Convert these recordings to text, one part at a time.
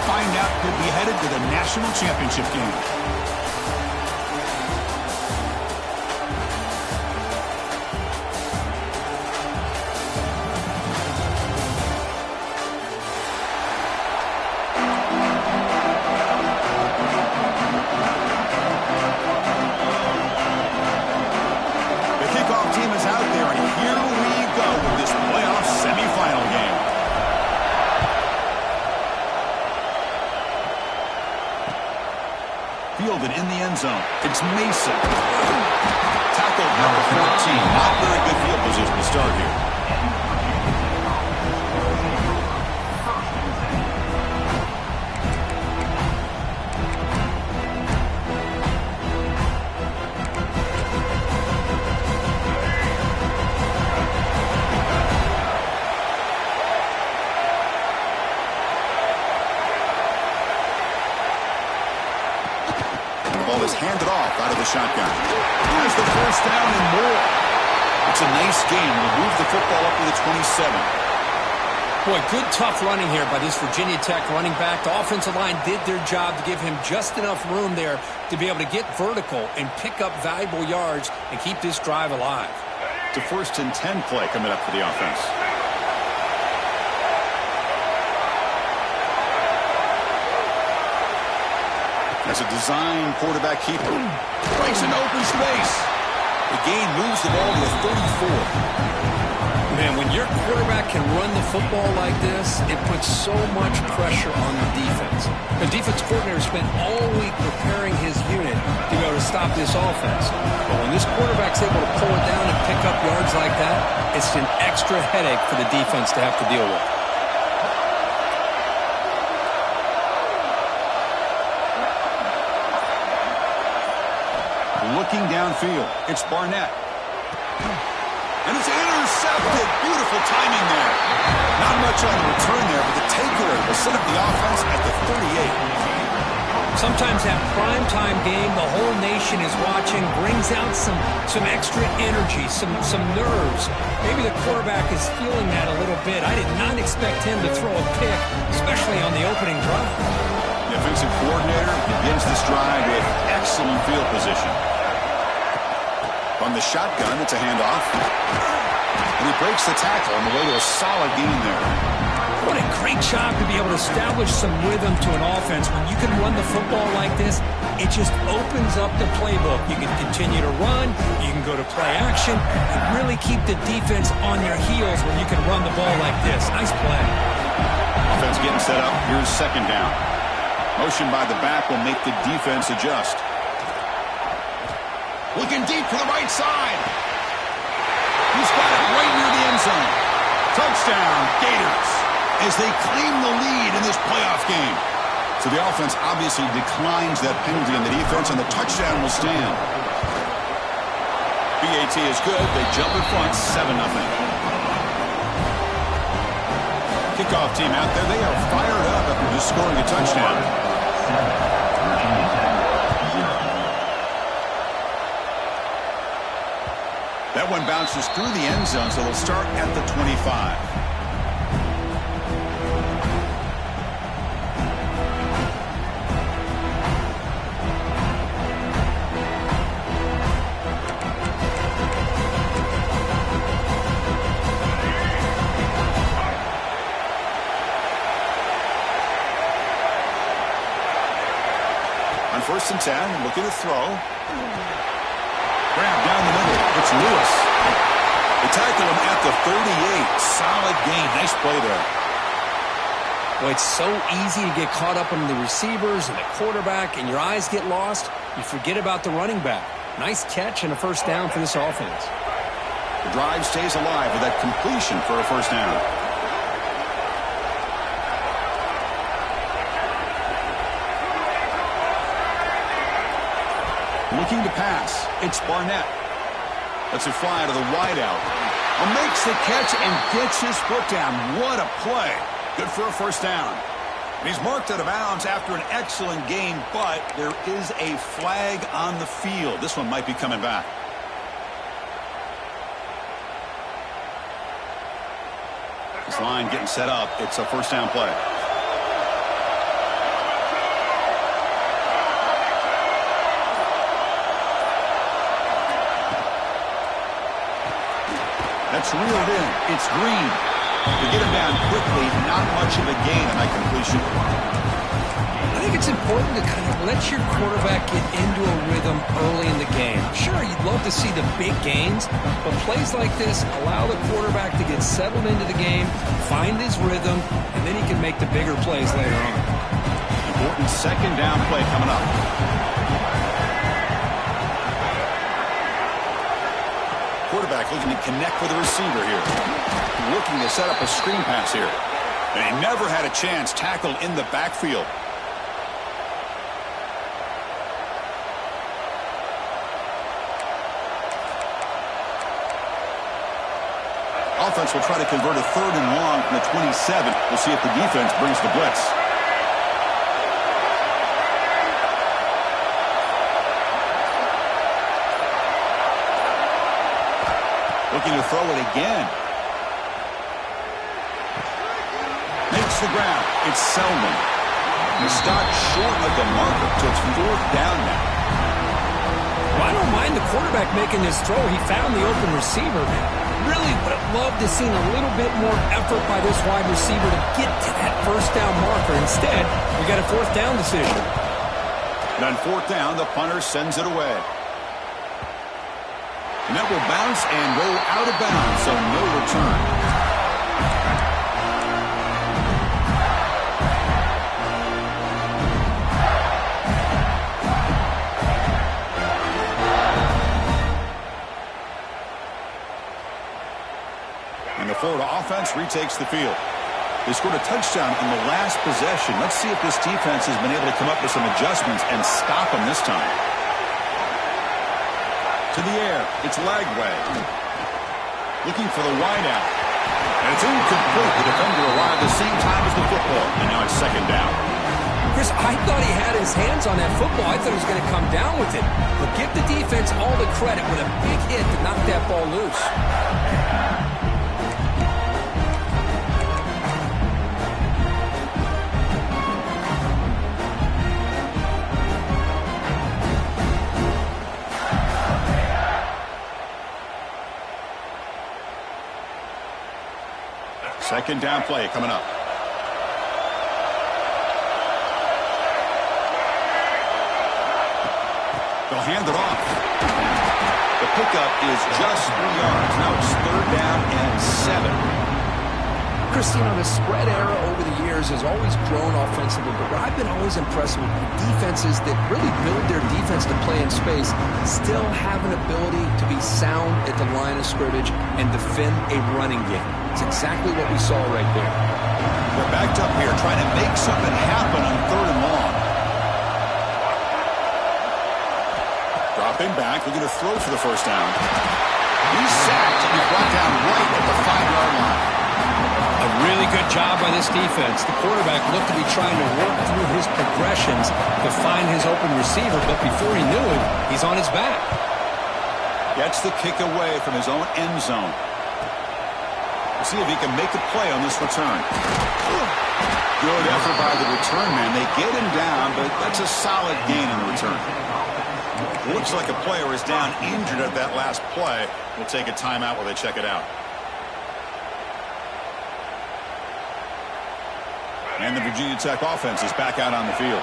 find out who'll be headed to the national championship game. Fielded in the end zone. It's Mason. Tackled number 14. Not very good field position to start here. Ball is handed off out of the shotgun. Here's the first down and more. It's a nice game. We'll move the football up to the 27. Boy, good tough running here by this Virginia Tech running back. The offensive line did their job to give him just enough room there to be able to get vertical and pick up valuable yards and keep this drive alive. It's a 1st and 10 play coming up for the offense. As a design quarterback keeper. Breaks into open space. The gain moves the ball to the 34. Man, when your quarterback can run the football like this, it puts so much pressure on the defense. The defense coordinator spent all week preparing his unit to be able to stop this offense. But when this quarterback's able to pull it down and pick up yards like that, it's an extra headache for the defense to have to deal with. Looking downfield, it's Barnett. And it's intercepted. Beautiful timing there. Not much on the return there, but the takeaway will set up the offense at the 38. Sometimes that primetime game, the whole nation is watching, brings out some extra energy, some nerves. Maybe the quarterback is feeling that a little bit. I did not expect him to throw a pick, especially on the opening drive. The offensive coordinator begins this drive with excellent field position. On the shotgun, it's a handoff. And he breaks the tackle on the way to a solid gain there. What a great job to be able to establish some rhythm to an offense. When you can run the football like this, it just opens up the playbook. You can continue to run, you can go to play action, and really keep the defense on their heels when you can run the ball like this. Nice play. Offense getting set up. Here's 2nd down. Motion by the back will make the defense adjust. Looking deep to the right side. He's got it right near the end zone. Touchdown, Gators, as they claim the lead in this playoff game. So the offense obviously declines that penalty on the defense, and the touchdown will stand. BAT is good. They jump in front, 7-0. Kickoff team out there. They are fired up after just scoring a touchdown. That one bounces through the end zone, so they'll start at the 25. On 1st and 10, looking to throw. Grab down the middle. It's Lewis. They tackle him at the 38. Solid gain. Nice play there. Well, it's so easy to get caught up in the receivers and the quarterback, and your eyes get lost. You forget about the running back. Nice catch and a 1st down for this offense. The drive stays alive with that completion for a 1st down. Looking to pass. It's Barnett. That's a fly to the wideout. Makes the catch and gets his foot down. What a play. Good for a 1st down. And he's marked out of bounds after an excellent game, but there is a flag on the field. This one might be coming back. This line getting set up. It's a 1st down play. That's reeled in. It's Green. To get him down quickly, not much of a gain on that completion. I think it's important to kind of let your quarterback get into a rhythm early in the game. Sure, you'd love to see the big gains, but plays like this allow the quarterback to get settled into the game, find his rhythm, and then he can make the bigger plays later on. Important second down play coming up. Quarterback looking to connect with the receiver here. Looking to set up a screen pass here. And he never had a chance tackled in the backfield. Offense will try to convert a 3rd and long from the 27. We'll see if the defense brings the blitz. Looking to throw it again. Makes the ground. It's Selman. He stopped short of the marker, so it's 4th down now. Well, I don't mind the quarterback making this throw. He found the open receiver. Really would have loved to seen a little bit more effort by this wide receiver to get to that 1st down marker. Instead, we got a 4th down decision. And on 4th down, the punter sends it away. And that will bounce and roll out of bounds, so no return. And the Florida offense retakes the field. They scored a touchdown in the last possession. Let's see if this defense has been able to come up with some adjustments and stop them this time. To the air, it's Lagway. Looking for the wideout. And it's incomplete. The defender arrived the same time as the football. And now it's 2nd down. Chris, I thought he had his hands on that football. I thought he was going to come down with it. But give the defense all the credit with a big hit to knock that ball loose. Second down play coming up. They'll hand it off. The pickup is just 3 yards. Now it's 3rd down and 7. Chris, you know, the spread era over the years has always grown offensively, but what I've been always impressed with defenses that really build their defense to play in space still have an ability to be sound at the line of scrimmage and defend a running game. It's exactly what we saw right there. We're backed up here trying to make something happen on 3rd and long. Dropping back, looking to throw for the 1st down. He's sacked and he's brought down right at the 5-yard line. A really good job by this defense. The quarterback looked to be trying to work through his progressions to find his open receiver, but before he knew it, he's on his back. Gets the kick away from his own end zone. We'll see if he can make a play on this return. Good effort by the return man. They get him down, but that's a solid gain in the return. Looks like a player is down injured at that last play. We'll take a timeout while they check it out. And the Virginia Tech offense is back out on the field.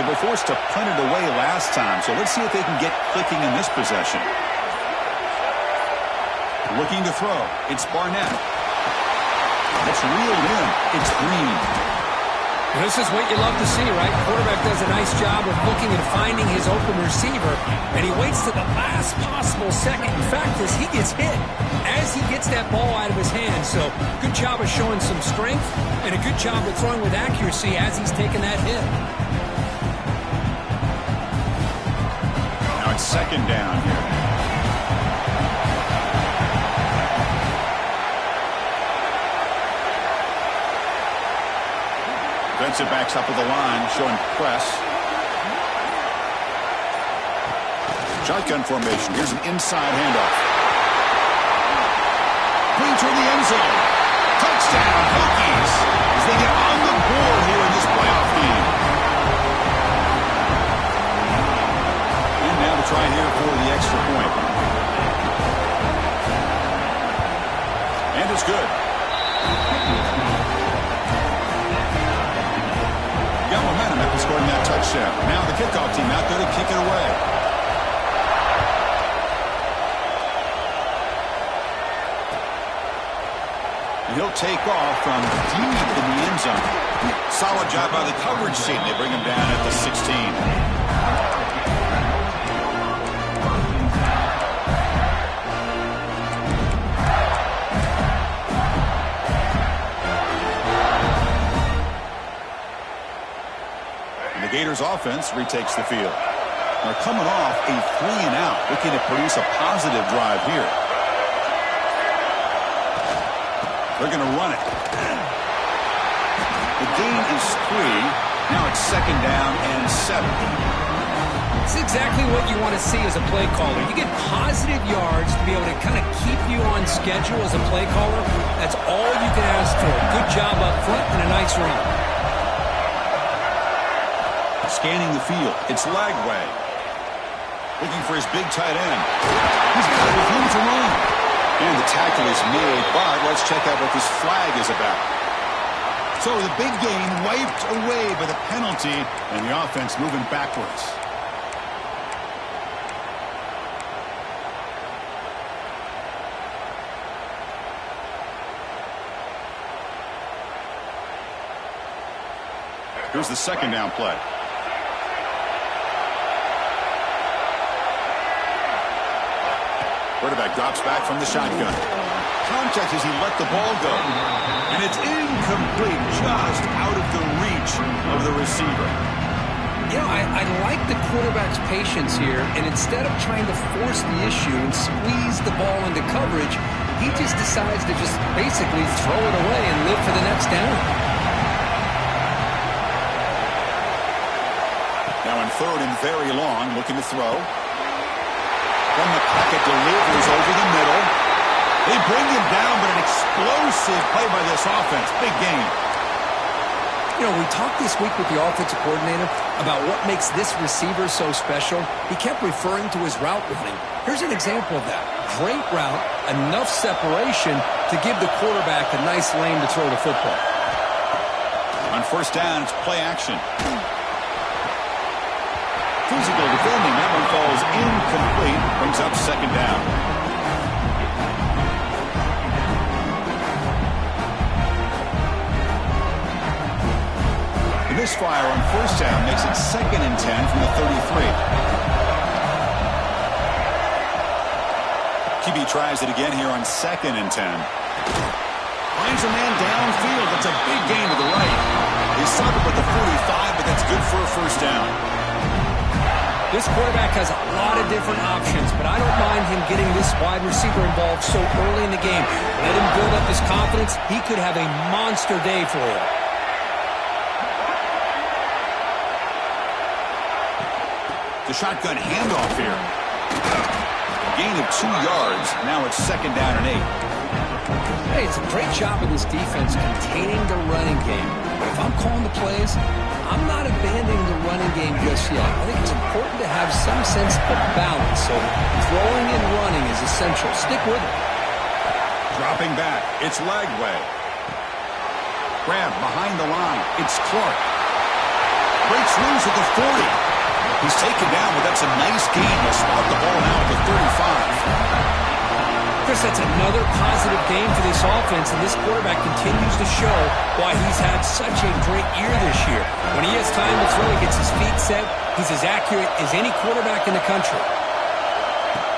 They were forced to punt it away last time, so let's see if they can get clicking in this possession. Looking to throw. It's Barnett. It's reeled in. It's Green. This is what you love to see, right? The quarterback does a nice job of looking and finding his open receiver, and he waits to the last possible second. In fact, as he gets hit, as he gets that ball out of his hands. So good job of showing some strength and a good job of throwing with accuracy as he's taking that hit. Now it's 2nd down here. Defensive backs up with the line, showing press. Shotgun formation. Here's an inside handoff. Clean toward the end zone. Touchdown, Hokies, as they get on the board here in this playoff game. And now to try here for the extra point. touchdown. Now the kickoff team out there to kick it away. And he'll take off from deep in the end zone. Solid job by the coverage team. They bring him down at the 16. Gators offense retakes the field. They're coming off a 3-and-out, looking to produce a positive drive here. They're going to run it. The gain is 3. Now it's 2nd down and 7. It's exactly what you want to see as a play caller. You get positive yards to be able to kind of keep you on schedule as a play caller. That's all you can ask for. Good job up front and a nice run. Scanning the field. It's Lagway. Looking for his big tight end. He's got it with room to run. And the tackle is made, but let's check out what this flag is about. So the big gain wiped away by the penalty, and the offense moving backwards. Here's the 2nd down play. Quarterback drops back from the shotgun. Contact as he let the ball go. And it's incomplete, just out of the reach of the receiver. You know, I like the quarterback's patience here, and instead of trying to force the issue and squeeze the ball into coverage, he just decides to just basically throw it away and live for the next down. Now in 3rd and very long, looking to throw. Then the pocket delivers over the middle. They bring him down, but an explosive play by this offense. Big game. You know, we talked this week with the offensive coordinator about what makes this receiver so special. He kept referring to his route running. Here's an example of that. Great route, enough separation to give the quarterback a nice lane to throw the football. On 1st down, it's play action. Physical defending. That one falls incomplete. Brings up 2nd down. The misfire on 1st down makes it 2nd and 10 from the 33. QB tries it again here on 2nd and 10. Finds a man downfield. That's a big gain to the right. He stopped it with the 45, but that's good for a 1st down. This quarterback has a lot of different options, but I don't mind him getting this wide receiver involved so early in the game. Let him build up his confidence. He could have a monster day for you. The shotgun handoff here. A gain of 2 yards. Now it's 2nd down and 8. Hey, it's a great job of this defense containing the running game. But if I'm calling the plays, I'm not abandoning the running game just yet. I think it's important to have some sense of balance. So throwing and running is essential. Stick with it. Dropping back. It's Lagway. Grab behind the line. It's Clark. Breaks loose at the 40. He's taken down, but that's a nice gain. He'll spot the ball now at the 35. Chris, that's another positive game for this offense, and this quarterback continues to show why he's had such a great year this year. When he has time to throw, he gets his feet set. He's as accurate as any quarterback in the country.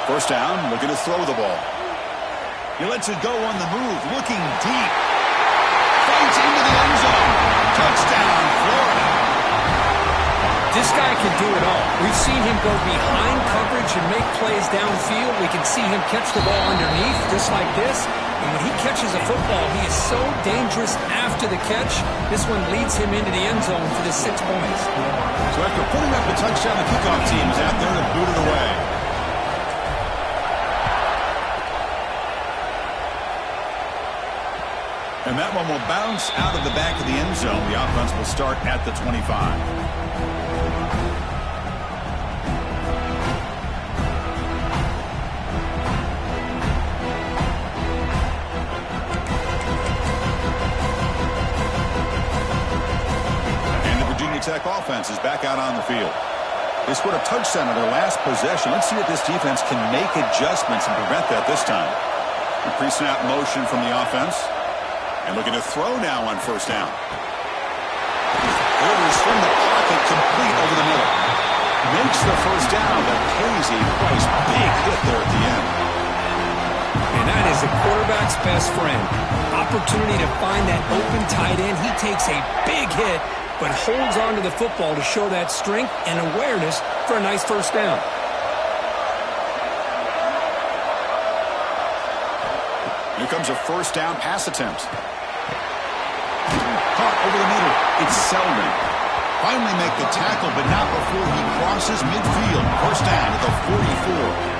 1st down, looking to throw the ball. He lets it go on the move, looking deep. Fights into the end zone. Touchdown, Florida. This guy can do it all. We've seen him go behind coverage and make plays downfield. We can see him catch the ball underneath, just like this. And when he catches a football, he is so dangerous after the catch. This one leads him into the end zone for the 6 points. So after putting up a touchdown, the kickoff team is out there to boot it away. And that one will bounce out of the back of the end zone. The offense will start at the 25. Tech offense is back out on the field. They scored a touchdown on their last possession. Let's see if this defense can make adjustments and prevent that this time. A pre-snap motion from the offense. And looking to throw now on first down. Orders from the pocket, complete over the middle. Makes the first down, but pays a price. Big hit there at the end. And that is a quarterback's best friend. Opportunity to find that open tight end. He takes a big hit, but holds on to the football to show that strength and awareness for a nice first down. Here comes a first down pass attempt. Caught over the middle. It's Selden. Finally make the tackle, but not before he crosses midfield. First down at the 44.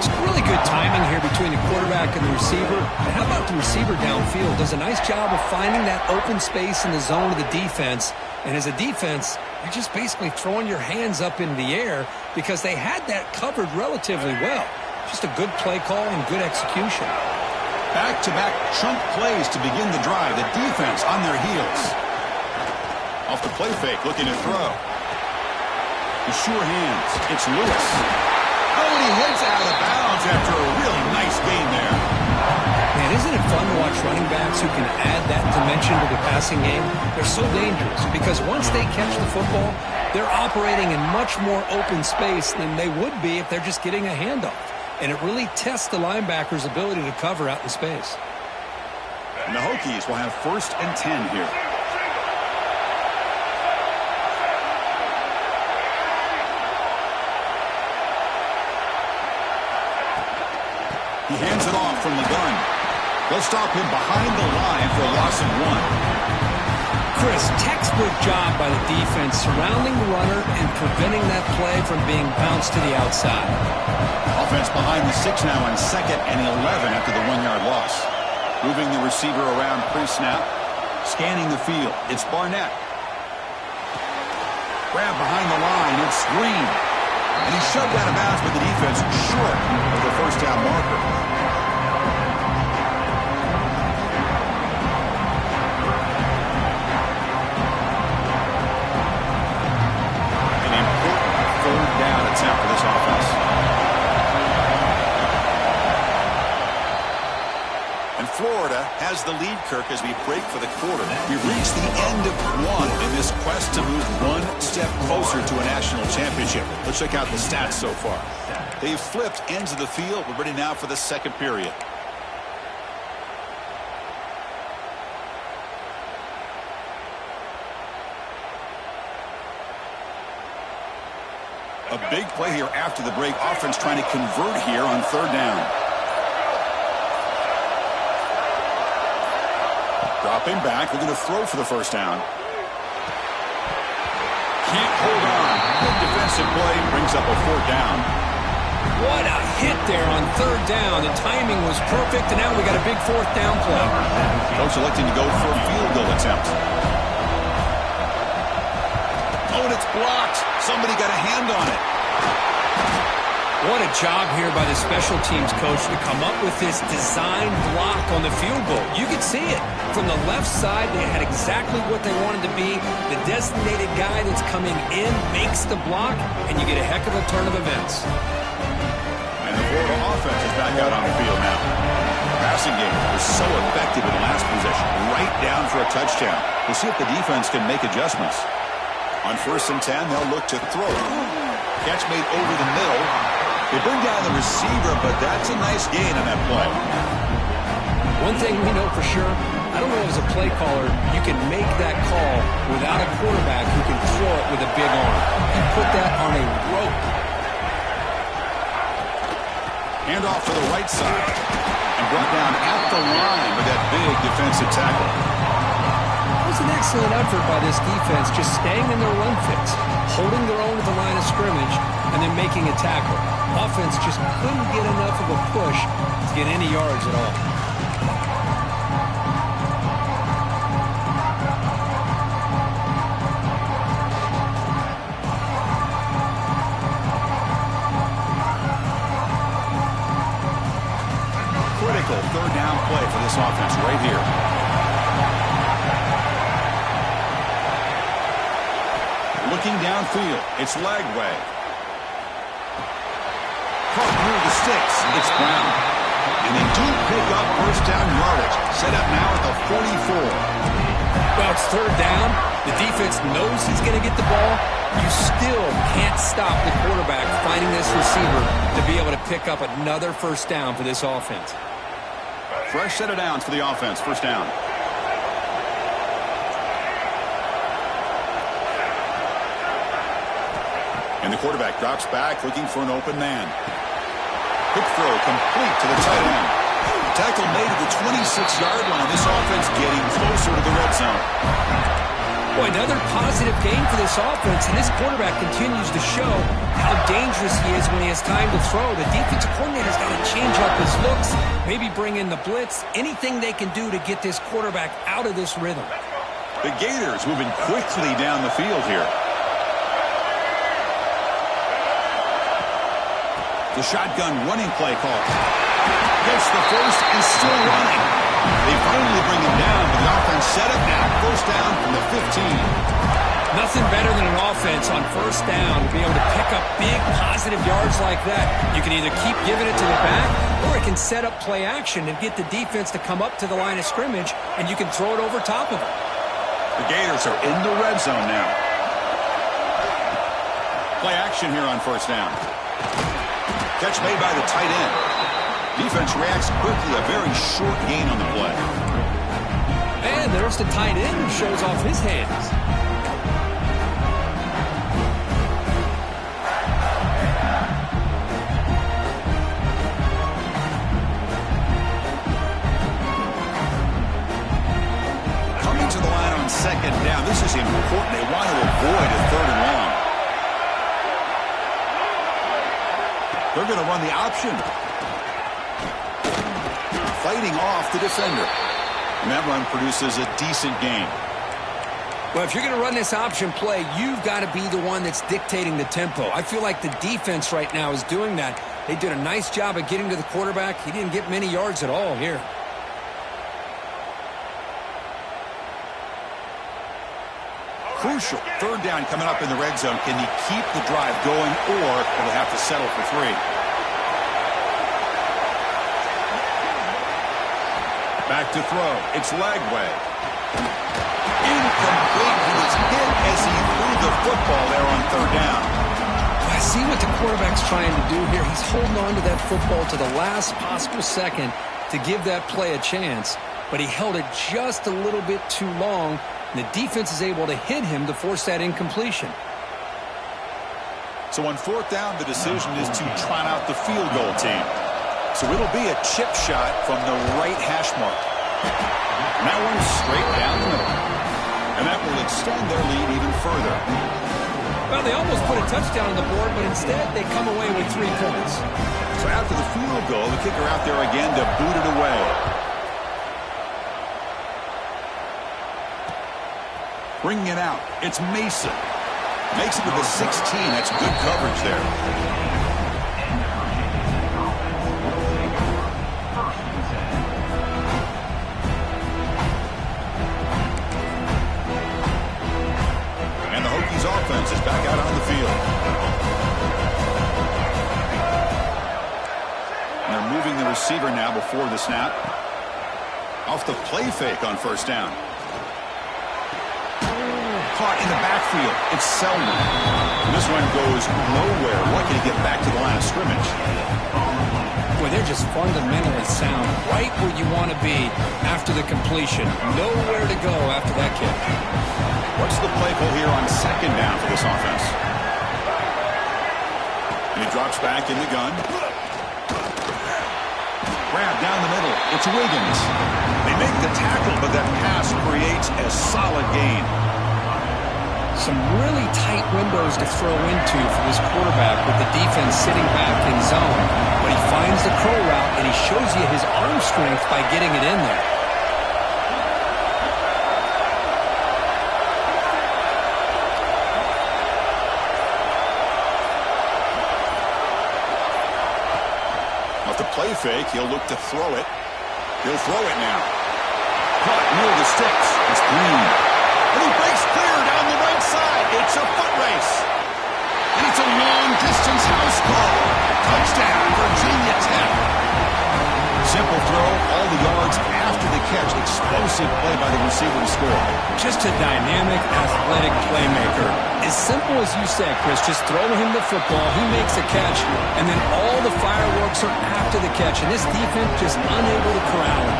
It's really good timing here between the quarterback and the receiver. And how about the receiver downfield? Does a nice job of finding that open space in the zone of the defense. And as a defense, you're just basically throwing your hands up in the air because they had that covered relatively well. Just a good play call and good execution. Back-to-back chunk plays to begin the drive. The defense on their heels. Off the play fake, looking to throw. The sure hands. It's Lewis. Oh, and he heads out of bounds after a really nice gain there. Man, isn't it fun to watch running backs who can add that dimension to the passing game? They're so dangerous because once they catch the football, they're operating in much more open space than they would be if they're just getting a handoff. And it really tests the linebacker's ability to cover out in space. And the Hokies will have 1st and 10 here. He hands it off from the gun. They'll stop him behind the line for a loss of 1. Chris, textbook job by the defense surrounding the runner and preventing that play from being bounced to the outside. Offense behind the 6 now on 2nd and 11 after the 1-yard loss. Moving the receiver around pre-snap. Scanning the field. It's Barnett. Grab behind the line. It's Green. And he's shoved out of bounds by the defense short of the first down marker. An important 3rd down attempt for this offense. And Florida has the lead, Kirk, as we break for the quarter. We've reached the end of 1 in this quest to move 1 step closer to a national championship. Let's check out the stats so far. They've flipped ends of the field. We're ready now for the 2nd period. A big play here after the break. Offense trying to convert here on 3rd down. Dropping back, looking to throw for the first down. Can't hold on. Good defensive play, brings up a 4th down. What a hit there on 3rd down. The timing was perfect, and now we got a big 4th down play. Coach electing to go for a field goal attempt. Oh, and it's blocked. Somebody got a hand on it. What a job here by the special teams coach to come up with this design block on the field goal. You could see it. From the left side, they had exactly what they wanted to be. The designated guy that's coming in makes the block, and you get a heck of a turn of events. And the Florida offense is back out on the field now. The passing game was so effective in the last possession. Right down for a touchdown. We'll see if the defense can make adjustments. On 1st and 10, they'll look to throw. Catch made over the middle. They bring down the receiver, but that's a nice gain on that play. One thing we know for sure, I don't know as a play caller, you can make that call without a quarterback who can throw it with a big arm and put that on a rope. Hand off to the right side and brought down at the line with that big defensive tackle. It was an excellent effort by this defense, just staying in their run fits, holding their own at the line of scrimmage, and then making a tackle. Offense just couldn't get enough of a push to get any yards at all. Critical 3rd down play for this offense right here. looking downfield. It's Lagway. Caught near the sticks. It's Brown. And they do pick up first down yardage. Set up now at the 44. Well, it's third down. The defense knows he's going to get the ball. You still can't stop the quarterback finding this receiver to be able to pick up another first down for this offense. Fresh set of downs for the offense. First down. And the quarterback drops back looking for an open man. Quick throw complete to the tight end. Tackle made at the 26-yard line. This offense getting closer to the red zone. Boy, another positive game for this offense, and this quarterback continues to show how dangerous he is when he has time to throw. The defensive coordinator's got to change up his looks, maybe bring in the blitz, anything they can do to get this quarterback out of this rhythm. The Gators moving quickly down the field here. The shotgun running play call. Gets the first and still running. They finally bring him down, but the offense set up now. First down from the 15. Nothing better than an offense on first down to be able to pick up big positive yards like that. You can either keep giving it to the back, or it can set up play action and get the defense to come up to the line of scrimmage, and you can throw it over top of it. The Gators are in the red zone now. Play action here on first down. Catch made by the tight end. Defense reacts quickly, a very short gain on the play. And there's the tight end who shows off his hands. Coming to the line on second down. This is important. They want to avoid a third and long. They're going to run the option. Fighting off the defender. And that run produces a decent gain. Well, if you're going to run this option play, you've got to be the one that's dictating the tempo. I feel like the defense right now is doing that. They did a nice job of getting to the quarterback. He didn't get many yards at all here. Crucial. Third down coming up in the red zone. Can he keep the drive going, or will they have to settle for 3? Back to throw. It's Lagway. Incomplete. He was hit as he threw the football there on third down. I see what the quarterback's trying to do here. He's holding on to that football to the last possible second to give that play a chance, but he held it just a little bit too long. And the defense is able to hit him to force that incompletion. So on fourth down, the decision is to trot out the field goal team. So it'll be a chip shot from the right hash mark. And that one's straight down the middle. And that will extend their lead even further. Well, they almost put a touchdown on the board, but instead they come away with 3 points. So after the field goal, the kicker out there again to boot it away. Bringing it out, it's Mason. Makes it to the 16. That's good coverage there. And the Hokies offense is back out on the field. And they're moving the receiver now before the snap. Off the play fake on first down. Caught in the backfield. It's Selman. And this one goes nowhere. Lucky to get back to the line of scrimmage. Boy, they're just fundamentally sound. Right where you want to be after the completion. Nowhere to go after that kick. What's the play call here on second down for this offense? And he drops back in the gun. Grab down the middle. It's Wiggins. They make the tackle, but that pass creates a solid gain. Some really tight windows to throw into for this quarterback with the defense sitting back in zone. But he finds the curl route, and he shows you his arm strength by getting it in there. Off the play fake, he'll look to throw it. He'll throw it now. Caught near the sticks. It's Green. And he breaks clear down the right side. It's a foot race. throw, all the yards after the catch. Explosive play by the receiver to score. Just a dynamic, athletic playmaker. As simple as you said, Chris, just throw him the football, he makes a catch, and then all the fireworks are after the catch, and this defense just unable to corral him.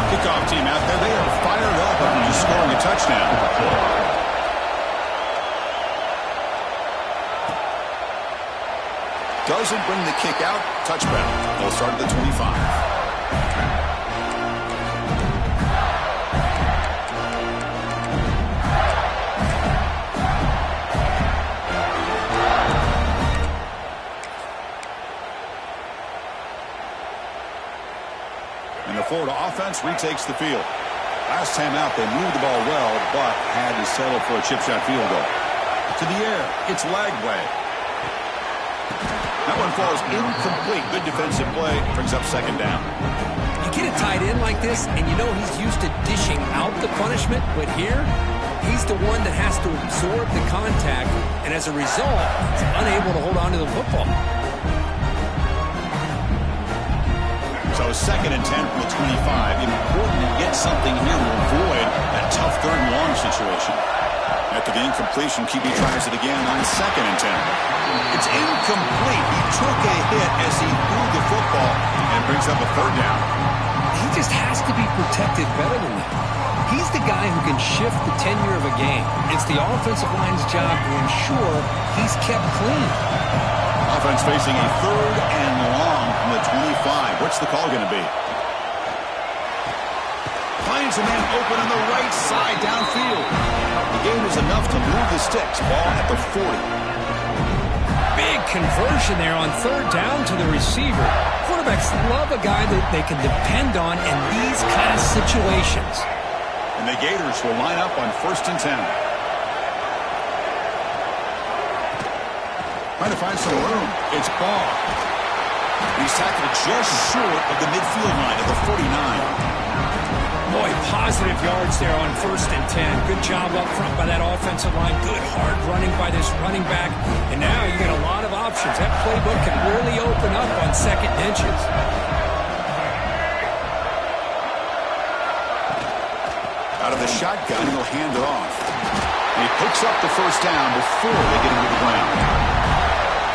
Kickoff team out there, they are fired up after just scoring a touchdown. Doesn't bring the kick out. Touchback. They'll start at the 25. And the Florida offense retakes the field. Last time out, they moved the ball well, but had to settle for a chip shot field goal. To the air, it's Lagway. That one falls incomplete. Good defensive play. Brings up second down. You get a tight end like this, and you know he's used to dishing out the punishment, but here, he's the one that has to absorb the contact, and as a result, he's unable to hold on to the football. So second and 10 from the 25. Important to get something here to avoid that tough third and long situation. After the incompletion, QB tries it again on second and 10. It's incomplete. He took a hit as he threw the football and brings up a third down. He just has to be protected better than that. He's the guy who can shift the tenure of a game. It's the offensive line's job to ensure he's kept clean. Offense facing a third and long from the 25. What's the call going to be? Finds a man open on the right side downfield. The gain is enough to move the sticks. Ball at the 40. Big conversion there on third down to the receiver. Quarterbacks love a guy that they can depend on in these kind of situations. And the Gators will line up on first and 10. Trying to find some room. It's Ball. He's tackled just short of the midfield line at the 49. Boy, positive yards there on first and 10. Good job up front by that offensive line. Good hard running by this running back. And now you get a lot of options. That playbook can really open up on second inches. Out of the shotgun, he'll hand it off. And he picks up the first down before they get him to the ground.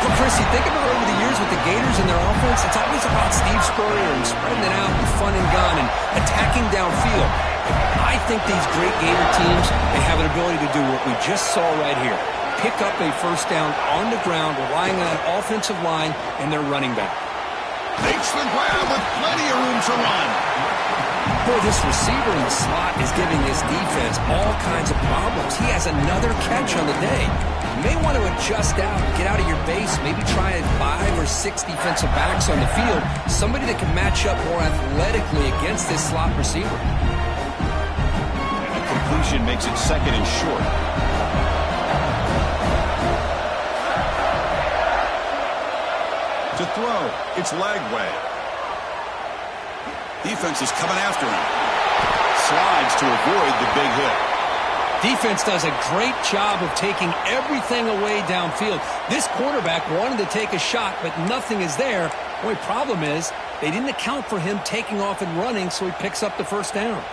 Well, Chris, you think about over the years with the Gators and their offense, it's always about Steve Spurrier and spreading it out and fun and gun and attacking downfield. I think these great Gator teams, they have an ability to do what we just saw right here. Pick up a first down on the ground, relying on that offensive line and their running back. Makes the grab with plenty of room to run. Boy, this receiver in the slot is giving this defense all kinds of problems. He has another catch on the day. You may want to adjust out, get out of your base, maybe try 5 or 6 defensive backs on the field, somebody that can match up more athletically against this slot receiver. And a completion makes it second and short. To throw, it's Lagway. Defense is coming after him. Slides to avoid the big hit. Defense does a great job of taking everything away downfield. This quarterback wanted to take a shot, but nothing is there. The only problem is they didn't account for him taking off and running, so he picks up the first down.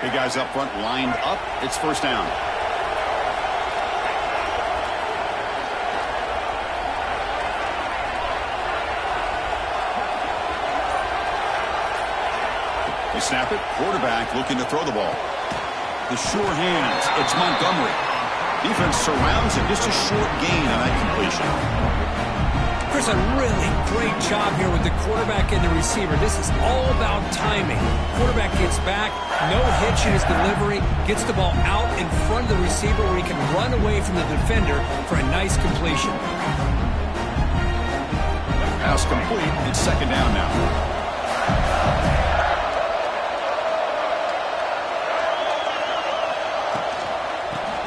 Big guys up front lined up. It's first down. They snap it. Quarterback looking to throw the ball. The sure hands. It's Montgomery. Defense surrounds him. Just a short gain on that completion. Chris, a really great job here with the quarterback and the receiver. This is all about timing. Quarterback gets back, no hitch in his delivery, gets the ball out in front of the receiver where he can run away from the defender for a nice completion. Pass complete. It's second down now.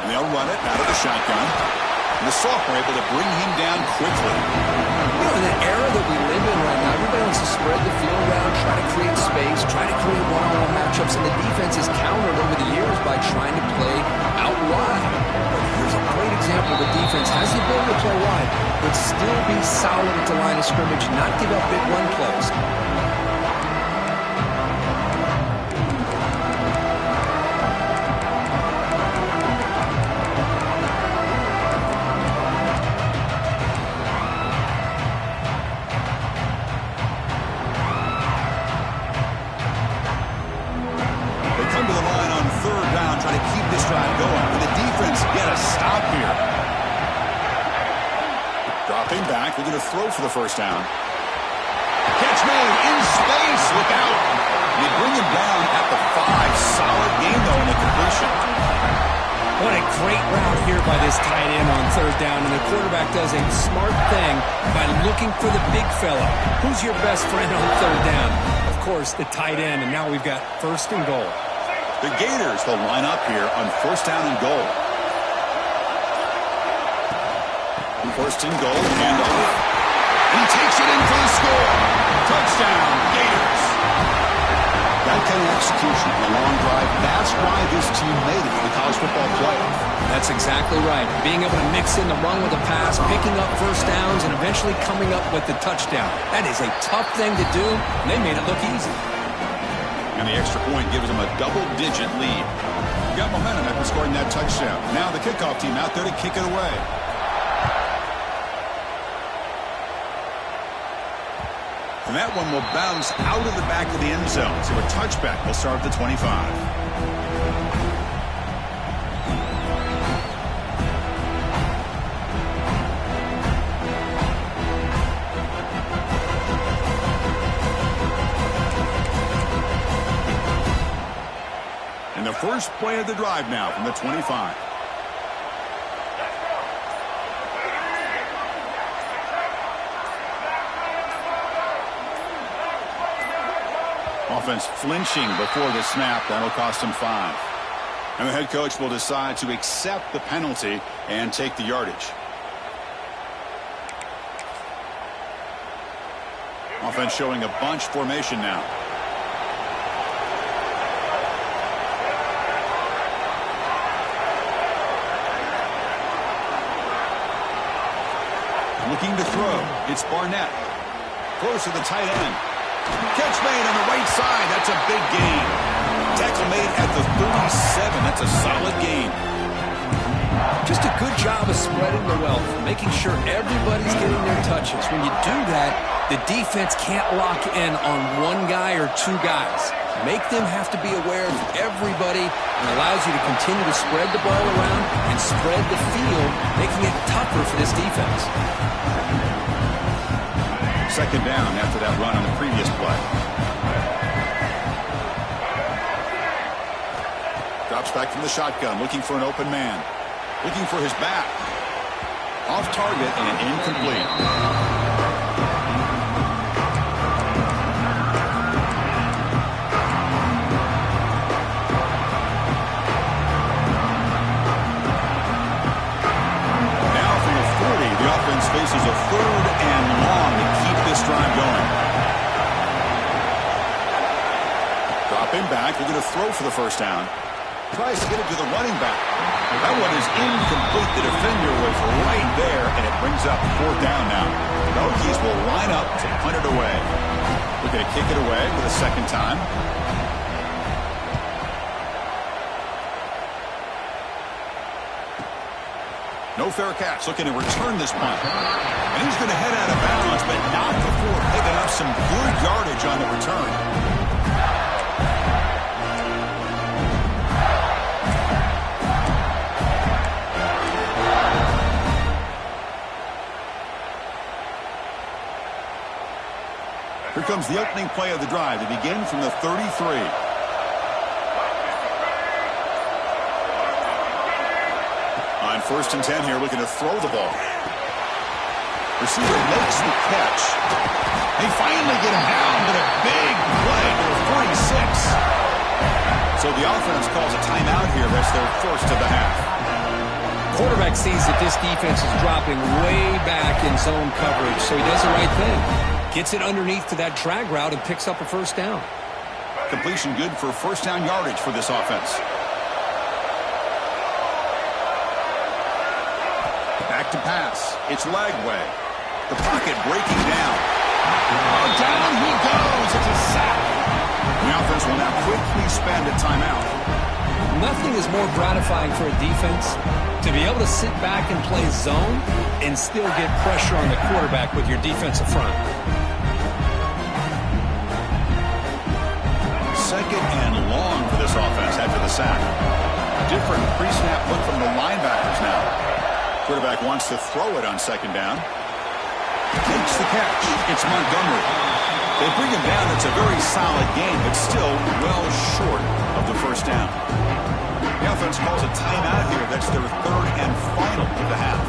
They'll run it out of the shotgun. And the sophomore able to bring him down quickly. You know, in the era that we live in right now, everybody wants to spread the field around, try to create space, try to create one-on-one matchups, and the defense is countered over the years by trying to play out wide. But here's a great example. The defense has the ability to play wide, but still be solid at the line of scrimmage, not give up big run plays. Back, we're going to throw for the first down. Catch made in space. Look out. They bring him down at the 5. Solid game, though, in the completion. What a great route here by this tight end on third down, and the quarterback does a smart thing by looking for the big fella. Who's your best friend on third down? Of course, the tight end, and now we've got first and goal. The Gators will line up here on first down and goal. First and goal, hand over. And he takes it in for the score. Touchdown, Gators. That kind of execution, a long drive, that's why this team made it to the college football playoff. That's exactly right. Being able to mix in the run with the pass, picking up first downs, and eventually coming up with the touchdown. That is a tough thing to do, and they made it look easy. And the extra point gives them a double-digit lead. Got momentum after scoring that touchdown. Now the kickoff team out there to kick it away. And that one will bounce out of the back of the end zone. So a touchback will start at the 25. And the first play of the drive now from the 25. Offense flinching before the snap. That'll cost him 5. And the head coach will decide to accept the penalty and take the yardage. Offense showing a bunch formation now. Looking to throw. It's Barnett. Close to the tight end. Catch made on the right side. That's a big gain. Tackle made at the 37. That's a solid gain. Just a good job of spreading the wealth, making sure everybody's getting their touches. When you do that, the defense can't lock in on one guy or two guys. Make them have to be aware of everybody, and allows you to continue to spread the ball around and spread the field, making it tougher for this defense. Second down after that run on the previous play. Drops back from the shotgun, looking for an open man. Looking for his back. Off target and incomplete. Now from the 40, the offense faces a third and long to keep this drive going. Dropping back, they're going to throw for the first down. Tries to get it to the running back. That one is incomplete. The defender was right there, and it brings up fourth down now. The Hokies will line up to punt it away. We're going to kick it away for the second time. No fair catch. Looking to return this punt. And he's going to head out of bounds, but not before picking up some good yardage on the return. Here comes the opening play of the drive. They begin from the 33. On first and 10 here, looking to throw the ball. Receiver makes the catch. They finally get him down, but a big play to the 46. So the offense calls a timeout here. That's their first of the half. Quarterback sees that this defense is dropping way back in zone coverage, so he does the right thing. Gets it underneath to that drag route and picks up a first down. Completion good for first down yardage for this offense. Back to pass. It's Lagway. The pocket breaking down. Oh, down he goes. It's a sack. The offense will now quickly spend a timeout. Nothing is more gratifying for a defense to be able to sit back and play zone and still get pressure on the quarterback with your defensive front. Second and long for this offense after the sack. Different pre-snap look from the linebackers now. Quarterback wants to throw it on second down. Takes the catch. It's Montgomery. They bring him down. It's a very solid game, but still well short of the first down. The offense calls a timeout here. That's their third and final of the half.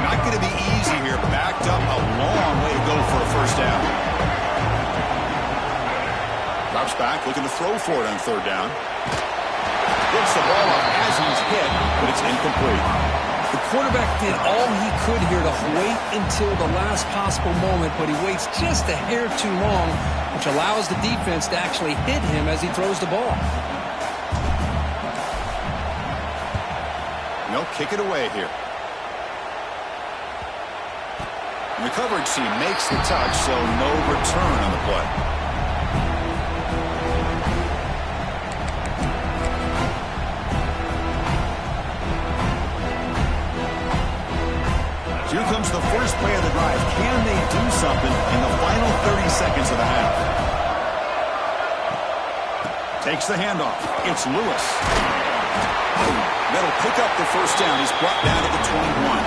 Not going to be easy here. Backed up a long way to go for a first down. Drops back, looking to throw for it on third down. Gets the ball up as he's hit, but it's incomplete. The quarterback did all he could here to wait until the last possible moment, but he waits just a hair too long, which allows the defense to actually hit him as he throws the ball. No, kick it away here. And the coverage team makes the touch, so no return on the play. Here comes the first play of the drive. Can they do something in the final 30 seconds of the half? Takes the handoff. It's Lewis. That'll pick up the first down. He's brought down to the 21.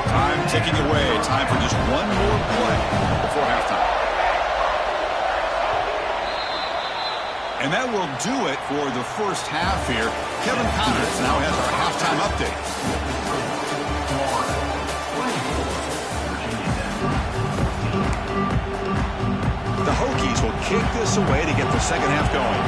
Time ticking away. Time for just one more play before halftime. And that will do it for the first half here. Kevin Connors now has our halftime update. The Hokies will kick this away to get the second half going.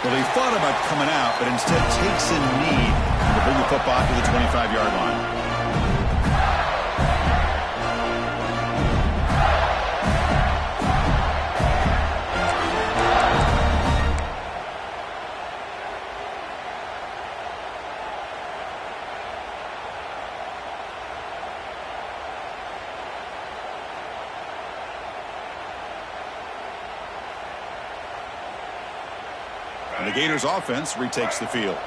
Well, he thought about coming out, but instead takes a knee to bring the football to the 25-yard line. And the Gators offense retakes the field.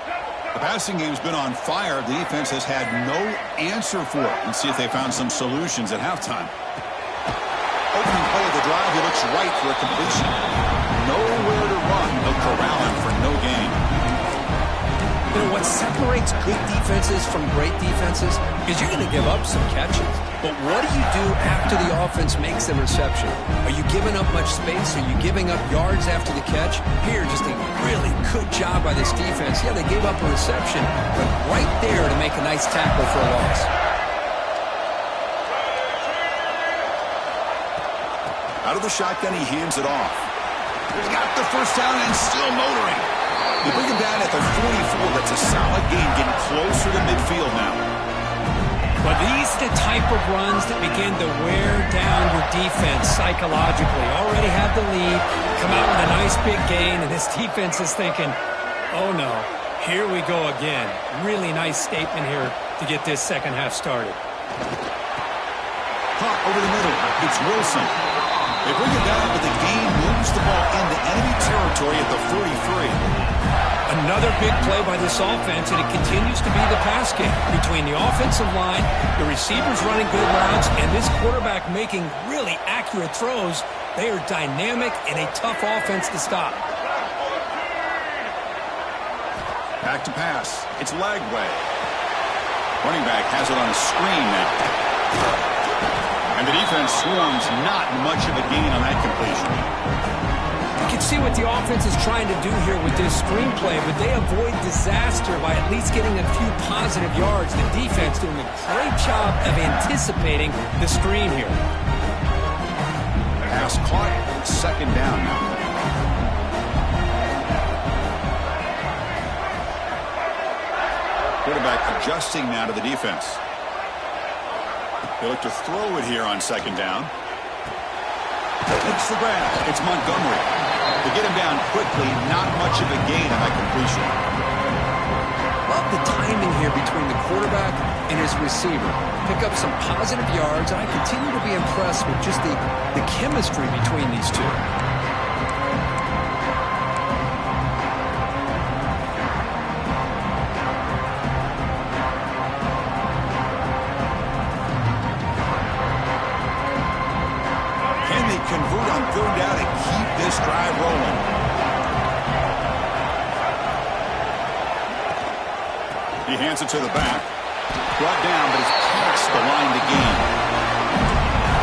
The passing game's been on fire. The defense has had no answer for it. Let's see if they found some solutions at halftime. Opening play of the drive, he looks right for a completion. Nowhere to run. They'll corral him for no gain. You know, what separates good defenses from great defenses is you're going to give up some catches. But what do you do after the offense makes the reception? Are you giving up much space? Are you giving up yards after the catch? Here, just a really good job by this defense. Yeah, they gave up a reception, but right there to make a nice tackle for a loss. Out of the shotgun, he hands it off. He's got the first down and still motoring. They bring him down at the 44. That's a solid gain, getting closer to midfield now. But these are the type of runs that begin to wear down your defense psychologically. Already have the lead, come out with a nice big gain, and this defense is thinking, oh no, here we go again. Really nice statement here to get this second half started. Caught over the middle. It's Wilson. They bring it down, but the gain moves the ball into enemy territory at the 43. Another big play by this offense, and it continues to be the pass game between the offensive line, the receivers running good routes, and this quarterback making really accurate throws. They are dynamic and a tough offense to stop. Back to pass. It's Lagway. Running back has it on a screen now. And the defense swarms, not much of a gain on that completion. You can see what the offense is trying to do here with this screenplay, but they avoid disaster by at least getting a few positive yards. The defense doing a great job of anticipating the screen here. Pass caught. Second down now. Quarterback adjusting now to the defense. They look to throw it here on second down. It's the grab. It's Montgomery. To get him down quickly, not much of a gain on that completion. Love the timing here between the quarterback and his receiver. Pick up some positive yards, and I continue to be impressed with just the chemistry between these two. Convert on third down and keep this drive rolling. He hands it to the back. Brought down, but it's past the line to gain.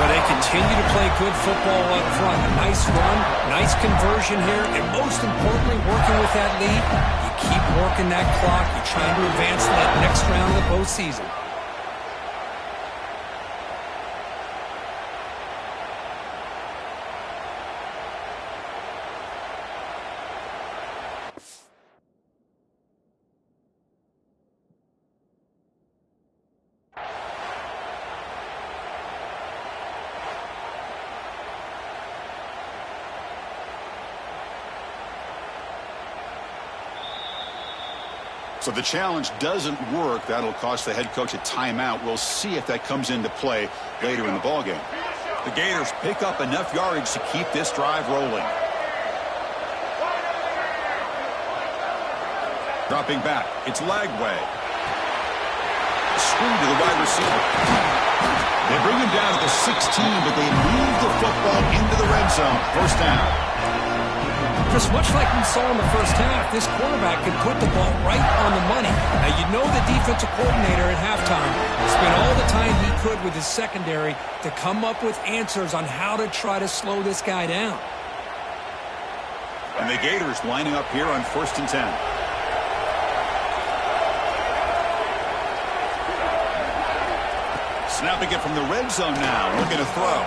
Well, they continue to play good football up front. A nice run, nice conversion here, and most importantly, working with that lead, you keep working that clock. You're trying to advance to that next round of the postseason. So the challenge doesn't work. That'll cost the head coach a timeout. We'll see if that comes into play later in the ballgame. The Gators pick up enough yardage to keep this drive rolling. Dropping back. It's Lagway. Screen to the wide receiver. They bring him down to the 16, but they move the football into the red zone. First down. Chris, much like we saw in the first half, this quarterback can put the ball right on the money. Now, you know the defensive coordinator at halftime spent all the time he could with his secondary to come up with answers on how to try to slow this guy down. And the Gators lining up here on 1st and 10. Snapping it from the red zone now, looking to throw.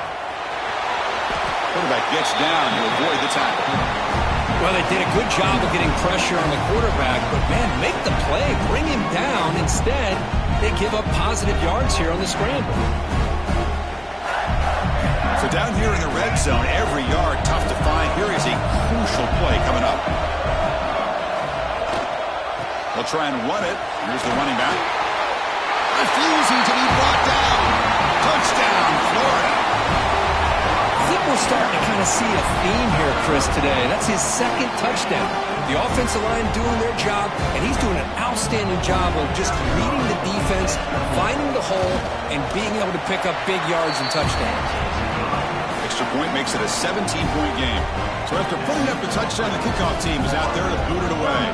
Quarterback gets down to avoid the tackle. Well, they did a good job of getting pressure on the quarterback, but, man, make the play, bring him down. Instead, they give up positive yards here on the scramble. So down here in the red zone, every yard tough to find. Here is a crucial play coming up. They'll try and run it. Here's the running back. Refusing to be brought down. Touchdown, Florida. I think we're starting to kind of see a theme here, Chris, today. That's his second touchdown. The offensive line doing their job, and he's doing an outstanding job of just reading the defense, finding the hole, and being able to pick up big yards and touchdowns. Extra point makes it a 17-point game. So after putting up the touchdown, the kickoff team is out there to boot it away.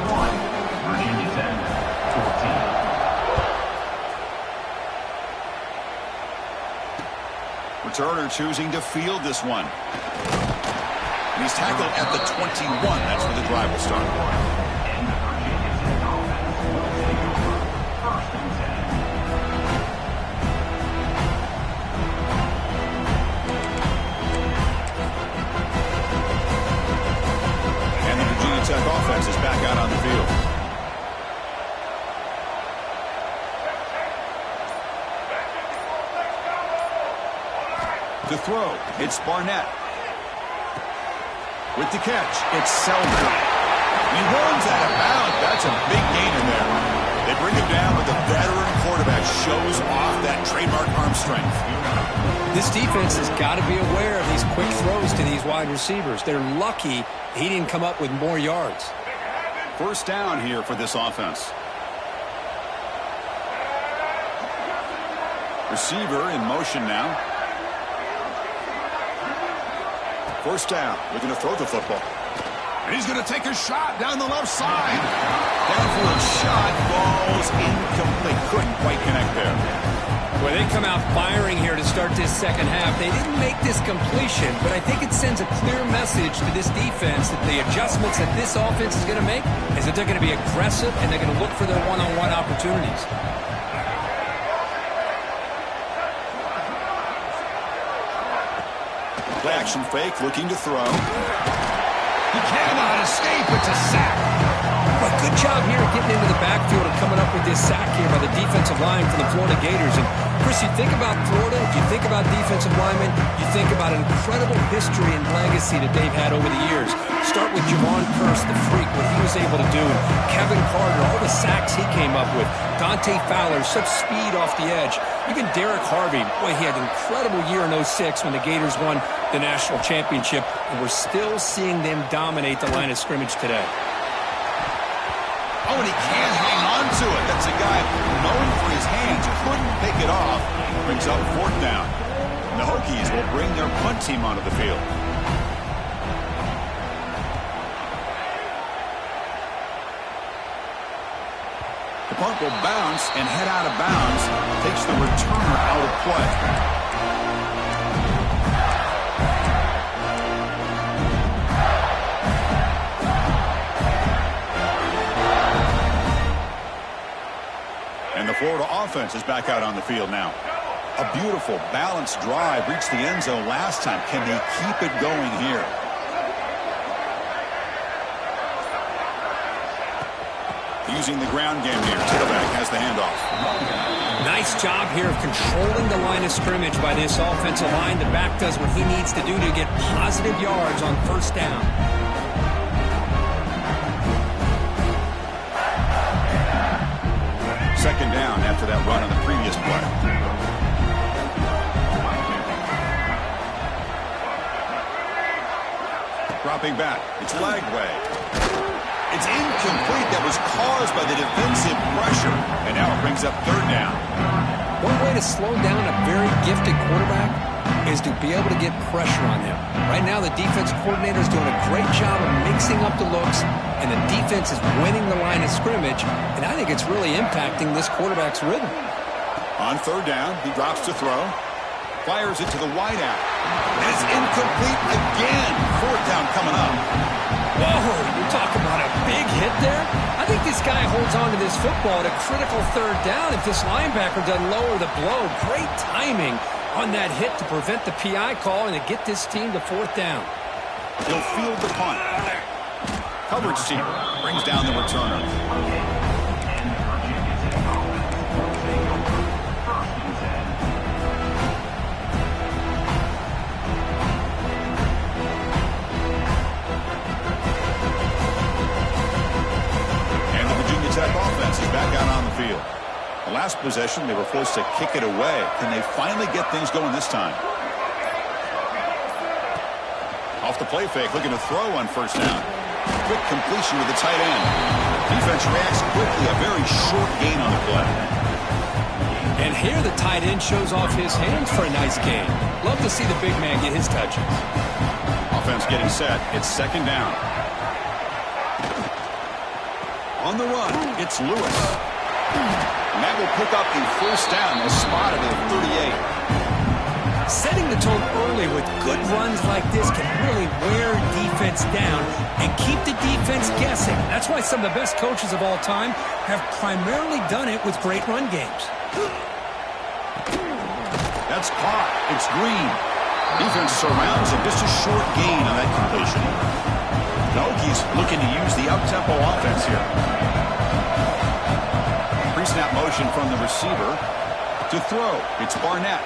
Returner choosing to field this one. And he's tackled at the 21. That's where the drive will start. And the Virginia Tech offense is back out on the field. To throw, it's Barnett. With the catch, it's Selden. He runs out of bounds. That's a big gain in there. They bring him down, but the veteran quarterback shows off that trademark arm strength. This defense has got to be aware of these quick throws to these wide receivers. They're lucky he didn't come up with more yards. First down here for this offense. Receiver in motion now. First down, looking to throw the football. And he's going to take a shot down the left side. Downfield shot, falls incomplete. Couldn't quite connect there. Well, they come out firing here to start this second half. They didn't make this completion, but I think it sends a clear message to this defense that the adjustments that this offense is going to make is that they're going to be aggressive and they're going to look for their one-on-one opportunities. Play action fake, looking to throw. He cannot escape. It's a sack. But Good job here getting into the backfield and coming up with this sack here by the defensive line for the Florida Gators. And Chris, you think about Florida, if you think about defensive linemen, you think about an incredible history and legacy that they've had over the years. Start with Javon Curse, the freak, what he was able to do. Kevin Carter, all the sacks he came up with. Dante Fowler, such speed off the edge. Even Derek Harvey, boy, he had an incredible year in '06 when the Gators won the national championship. And we're still seeing them dominate the line of scrimmage today. Oh, and he can't hang on to it. That's a guy known for his hands. Couldn't pick it off. Brings up 4th down. And the Hokies will bring their punt team onto the field. The punt will bounce and head out of bounds. Takes the returner out of play. And the Florida offense is back out on the field now. A beautiful, balanced drive reached the end zone last time. Can they keep it going here? Using the ground game here. Tailback has the handoff. Nice job here of controlling the line of scrimmage by this offensive line. The back does what he needs to do to get positive yards on 1st down. Second down after that run on the previous play. Dropping back. It's leg way. It's incomplete. That was caused by the defensive pressure. And now it brings up 3rd down. One way to slow down a very gifted quarterback is to be able to get pressure on him. Right now, the defense coordinator is doing a great job of mixing up the looks, and the defense is winning the line of scrimmage, and I think it's really impacting this quarterback's rhythm. On 3rd down, he drops to throw. Fires it to the wideout. And it's incomplete again. 4th down coming up. Whoa, you're talking about a big hit there? I think this guy holds on to this football at a critical 3rd down if this linebacker doesn't lower the blow. Great timing on that hit to prevent the PI call and to get this team to 4th down. He'll field the punt. Coverage team brings down the returner. And the Virginia Tech offense is back out on the field. The last possession, they were forced to kick it away. Can they finally get things going this time? Off the play fake, looking to throw on 1st down. Quick completion with the tight end. Defense reacts quickly, a very short gain on the play. And here the tight end shows off his hands for a nice gain. Love to see the big man get his touches. Offense getting set. It's 2nd down. On the run, it's Lewis. And that will pick up the 1st down. They'll spot it at 38. Setting the tone early with good runs like this can really wear defense down and keep the defense guessing. That's why some of the best coaches of all time have primarily done it with great run games. That's caught. It's Green. Defense surrounds him. Just a short gain on that completion. The Hokies looking to use the up-tempo offense here. Pre-snap motion from the receiver to throw. It's Barnett.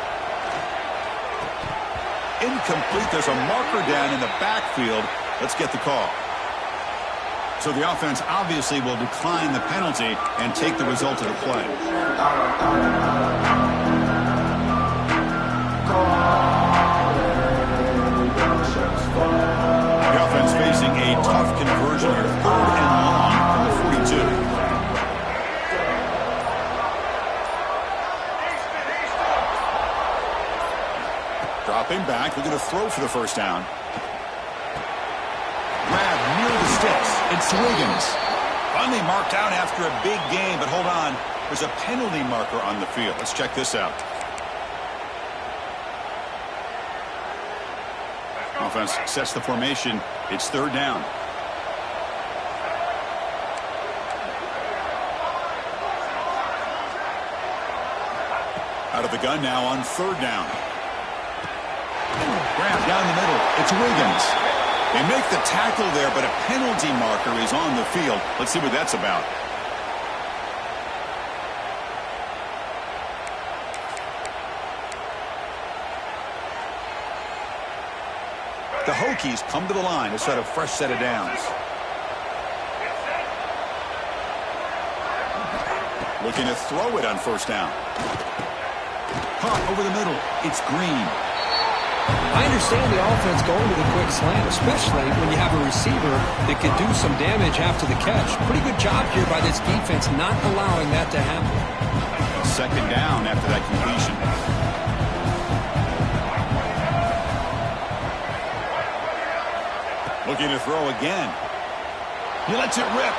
Incomplete. There's a marker down in the backfield. Let's get the call. So the offense obviously will decline the penalty and take the result of the play. The offense facing a tough conversion here. 3rd and long from the 42. Dropping back, looking to throw for the 1st down. Grab near the sticks. It's Wiggins. Finally marked out after a big game, but hold on. There's a penalty marker on the field. Let's check this out. Offense sets the formation. It's 3rd down. Out of the gun now on 3rd down. Grab down the middle. It's Wiggins. They make the tackle there, but a penalty marker is on the field. Let's see what that's about. The Hokies come to the line to set a fresh set of downs. Looking to throw it on first down. Caught over the middle. It's Green. I understand the offense going to the quick slant, especially when you have a receiver that could do some damage after the catch. Pretty good job here by this defense not allowing that to happen. Second down after that completion. Looking to throw again. He lets it rip.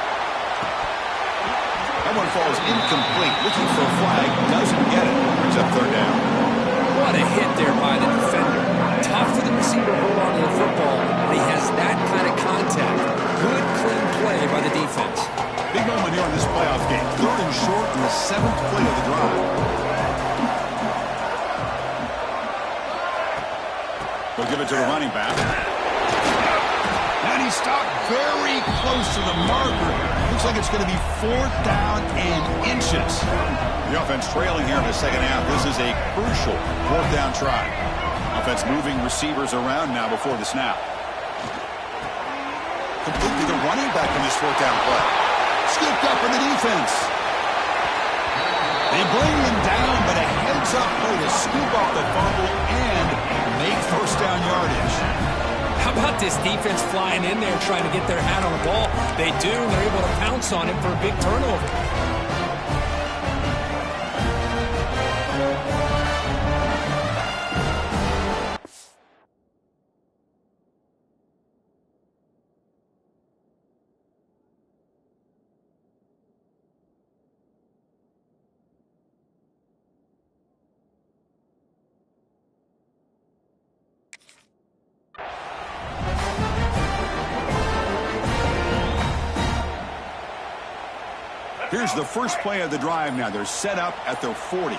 That one falls incomplete. Looking for a flag. Doesn't get it. Brings up third down. What a hit there by the defender. Tough for the receiver to hold on to the football, but he has that kind of contact. Good, clean play by the defense. Big moment here in this playoff game. Third and short in the 7th play of the drive. They'll give it to the running back. And he stopped very close to the marker. Looks like it's going to be 4th down and inches. The offense trailing here in the second half. This is a crucial 4th down try. Offense moving receivers around now before the snap. Completely the running back in this 4th down play. Scooped up in the defense. They bring him down, but a heads-up play to scoop up the fumble and make first down yardage. How about this defense flying in there trying to get their hat on the ball? They do, and they're able to pounce on it for a big turnover. Here's the first play of the drive now. They're set up at their 40.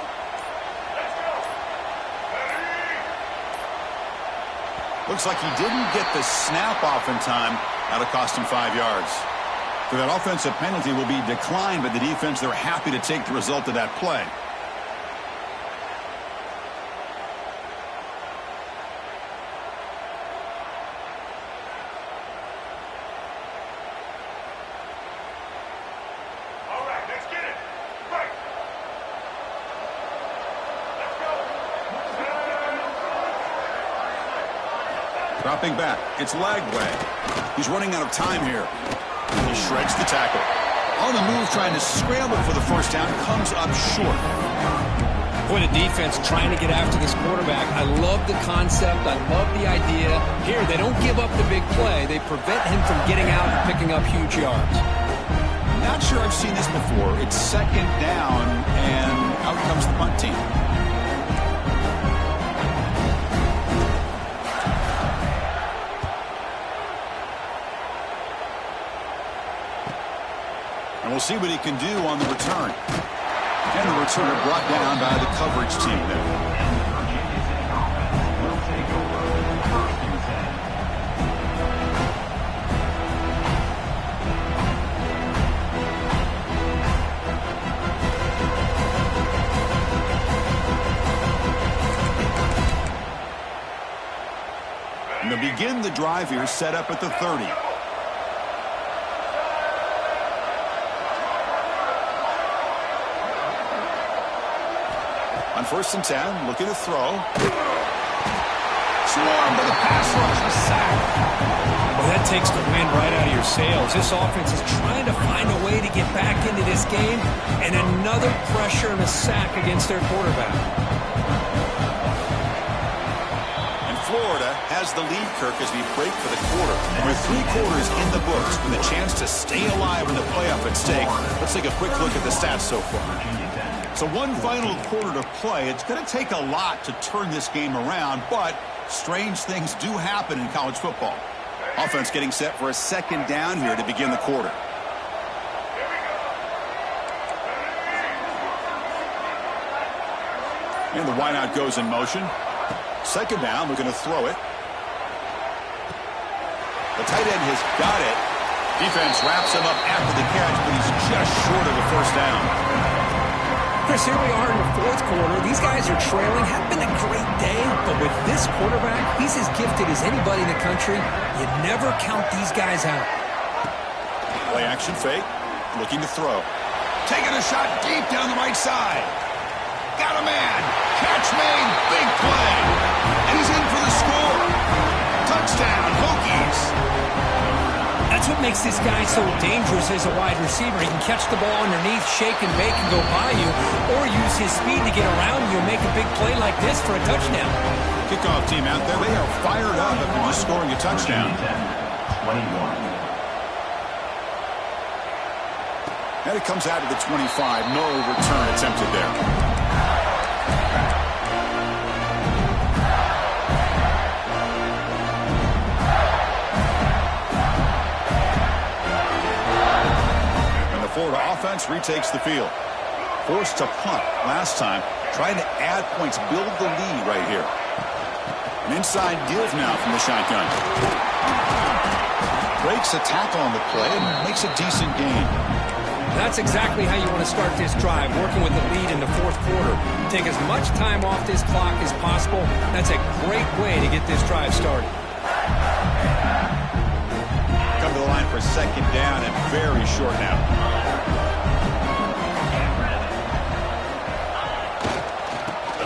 Looks like he didn't get the snap off in time. That'll cost him 5 yards. So that offensive penalty will be declined by the defense. They're happy to take the result of that play. Dropping back. It's Lagway. He's running out of time here. He shreds the tackle. On the move, trying to scramble for the first down. Comes up short. Boy, the defense trying to get after this quarterback. I love the concept. I love the idea. Here, they don't give up the big play. They prevent him from getting out and picking up huge yards. Not sure I've seen this before. It's second down, and out comes the punt team. And we'll see what he can do on the return. And the returner brought down by the coverage team there. And to begin the drive here, set up at the 30. On 1st and 10, looking to throw. Swarmed by the pass rush, a sack. Well, that takes the wind right out of your sails. This offense is trying to find a way to get back into this game, and another pressure and a sack against their quarterback. And Florida has the lead, Kirk, as we break for the quarter. With 3 quarters in the books, with a chance to stay alive in the playoff at stake, let's take a quick look at the stats so far. So one final quarter to play. It's going to take a lot to turn this game around, but strange things do happen in college football. Offense getting set for a second down here to begin the quarter. And the wideout goes in motion. Second down, looking to throw it. The tight end has got it. Defense wraps him up after the catch, but he's just short of a first down. Chris, here we are in the fourth quarter. These guys are trailing. Haven't been a great day, but with this quarterback, he's as gifted as anybody in the country. You never count these guys out. Play action fake, looking to throw. Taking a shot deep down the right side. Got a man. Catch made. Big play. And he's in for the score. Touchdown, Hokies. That's what makes this guy so dangerous as a wide receiver. He can catch the ball underneath, shake and bake and go by you, or use his speed to get around you and make a big play like this for a touchdown. Kickoff team out there, they are fired up after just scoring a touchdown. 21. And it comes out to the 25. No return attempted there. Florida offense retakes the field. Forced to punt last time, trying to add points, build the lead right here. An inside give now from the shotgun. Breaks a tackle on the play and makes a decent gain. That's exactly how you want to start this drive, working with the lead in the fourth quarter. Take as much time off this clock as possible. That's a great way to get this drive started. Come to the line for second down and very short now.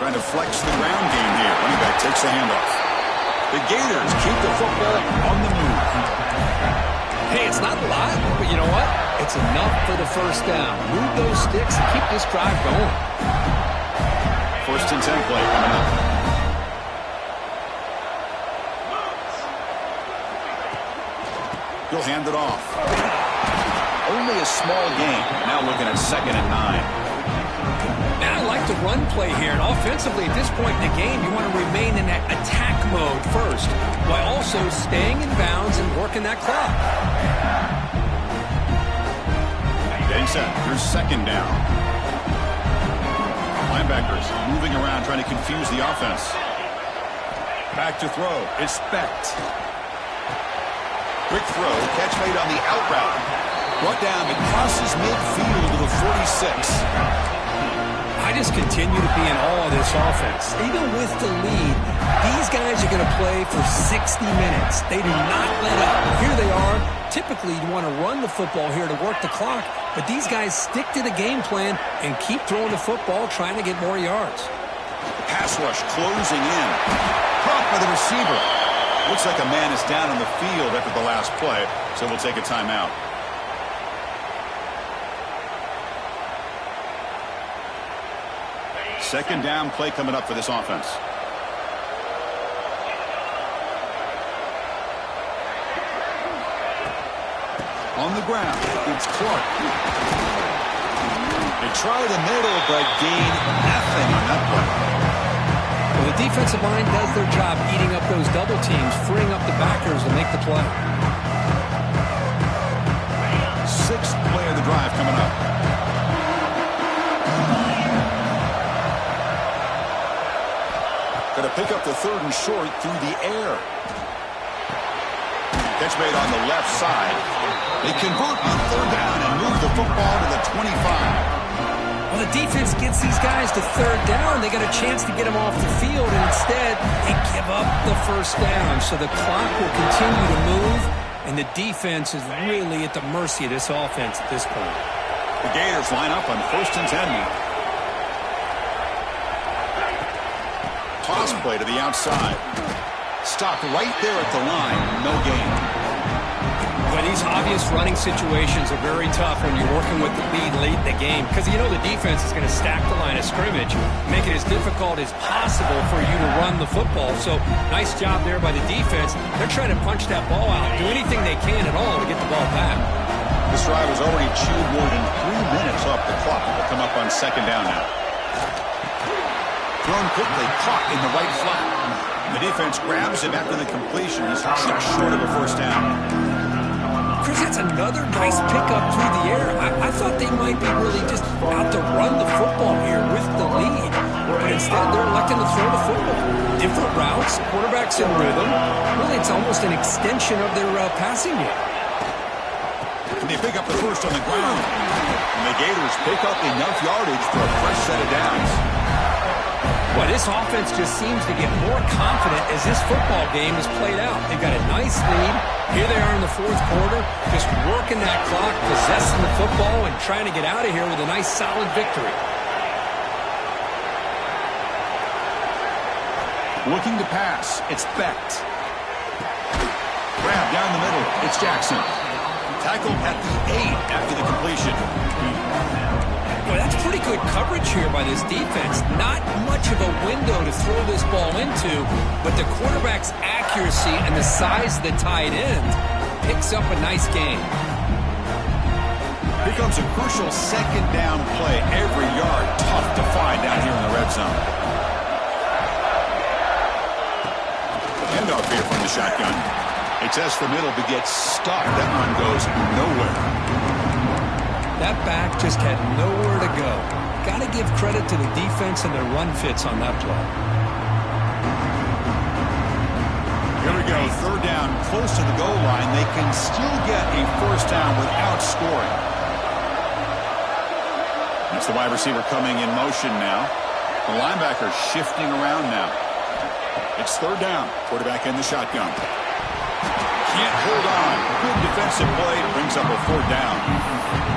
Trying to flex the ground game here. Running back takes the handoff. The Gators keep the football on the move. Hey, it's not a lot, but you know what? It's enough for the first down. Move those sticks and keep this drive going. First and 10 play coming up. He'll hand it off. Only a small gain. Now looking at 2nd and 9. Now I like the run play here, and offensively at this point in the game, you want to remain in that attack mode first, while also staying in bounds and working that clock. Getting set. Here's 2nd down. Linebackers moving around, trying to confuse the offense. Back to throw. It's Specht. Quick throw. Catch made on the out route. Brought down. It crosses midfield to the 46. I just continue to be in awe of this offense. Even with the lead, these guys are going to play for 60 minutes. They do not let up. Here they are. Typically, you want to run the football here to work the clock, but these guys stick to the game plan and keep throwing the football, trying to get more yards. Pass rush closing in. Caught by the receiver. Looks like a man is down on the field after the last play, so we'll take a timeout. Second down play coming up for this offense. On the ground, it's Clark. They try the middle, but gain nothing on that play. Well, the defensive line does their job eating up those double teams, freeing up the backers to make the play. 6th play of the drive coming up. Going to pick up the 3rd and short through the air. Catch made on the left side. They convert on 3rd down and move the football to the 25. Well, the defense gets these guys to 3rd down. They got a chance to get them off the field, and instead they give up the first down. So the clock will continue to move, and the defense is really at the mercy of this offense at this point. The Gators line up on 1st and 10 now. Toss play to the outside. Stopped right there at the line. No gain. Well, these obvious running situations are very tough when you're working with the lead late in the game, because you know the defense is going to stack the line of scrimmage, make it as difficult as possible for you to run the football. So nice job there by the defense. They're trying to punch that ball out, do anything they can at all to get the ball back. This drive has already chewed more than 3 minutes off the clock. They'll come up on 2nd down now. Thrown quickly, caught in the right flat. The defense grabs him after the completion. He's just short of a first down. Chris, that's another nice pickup through the air. I thought they might be really just out to run the football here with the lead. But but instead they're electing to throw the football. Different routes, quarterbacks in rhythm. Really, it's almost an extension of their passing game. And they pick up the first on the ground. And the Gators pick up enough yardage for a fresh set of downs. Well, this offense just seems to get more confident as this football game is played out. They've got a nice lead. Here they are in the fourth quarter, just working that clock, possessing the football, and trying to get out of here with a nice, solid victory. Looking to pass. It's Becht. Grab down the middle. It's Jackson. Tackled at the 8 after the completion. Boy, that's pretty good coverage here by this defense. Not much of a window to throw this ball into, but the quarterback's accuracy and the size of the tight end picks up a nice gain. Here comes a crucial second down play. Every yard tough to find down here in the red zone. Handoff here from the shotgun. He tests the middle but gets stuck. That one goes nowhere. That back just had nowhere to go. Got to give credit to the defense and their run fits on that play. Here we go. Third down, close to the goal line. They can still get a first down without scoring. That's the wide receiver coming in motion now. The linebacker shifting around now. It's third down. Quarterback in the shotgun. Can't hold on. Good defensive play. Brings up a fourth down.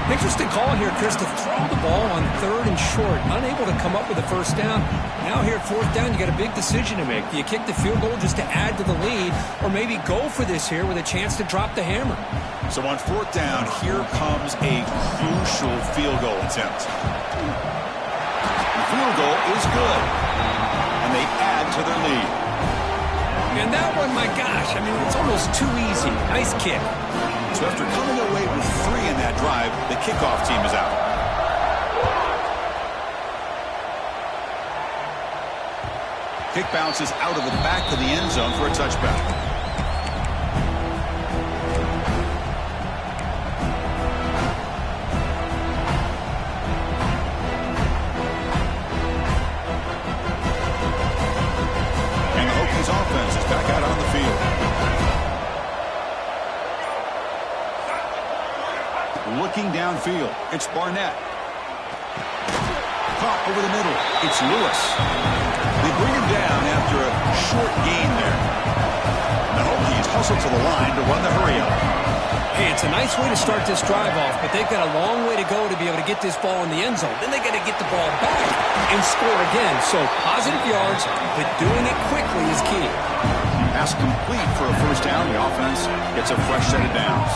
Interesting call here, Chris, to throw the ball on third and short. Unable to come up with a first down. Now here at fourth down, you got a big decision to make. Do you kick the field goal just to add to the lead, or maybe go for this here with a chance to drop the hammer? So on fourth down, here comes a crucial field goal attempt. The field goal is good, and they add to their lead. And that one, my gosh, I mean, it's almost too easy. Nice kick. So after coming away with 3 in that drive, the kickoff team is out. Kick bounces out of the back of the end zone for a touchback. And the Hokies offense is back out on the field. Looking downfield, it's Barnett. Caught over the middle, it's Lewis. They bring him down after a short gain there. The Hokies hustle to the line to run the hurry up. Hey, it's a nice way to start this drive off, but they've got a long way to go to be able to get this ball in the end zone. Then they got to get the ball back and score again. So positive yards, but doing it quickly is key. Pass complete for a first down. The offense gets a fresh set of downs.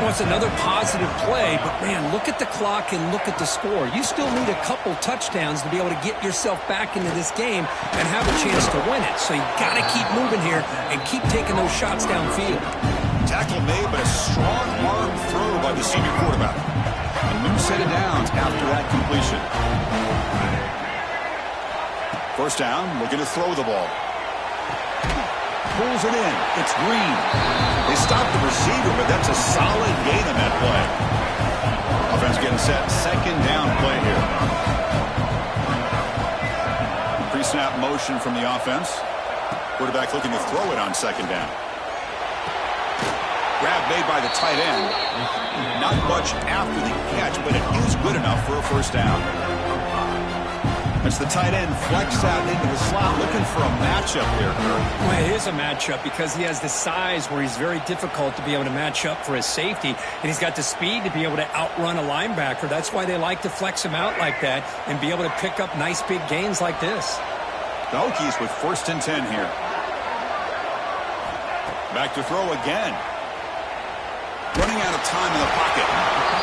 Well, it's another positive play, but man, look at the clock and look at the score. You still need a couple touchdowns to be able to get yourself back into this game and have a chance to win it. So you got to keep moving here and keep taking those shots downfield. Tackle made, but a strong arm throw by the senior quarterback. A new set of downs after that completion. First down, looking to throw the ball. Pulls it in. It's Green. They stopped the receiver, but that's a solid gain on that play. Offense getting set. Second down play here. Pre-snap motion from the offense. Quarterback looking to throw it on second down. Grab made by the tight end. Not much after the catch, but it is good enough for a first down. As the tight end flex out into the slot, looking for a matchup here, Kirk. Well, it is a matchup because he has the size where he's very difficult to be able to match up for his safety, and he's got the speed to be able to outrun a linebacker. That's why they like to flex him out like that and be able to pick up nice big gains like this. The Hokies with first and 10 here. Back to throw again. Running out of time in the pocket.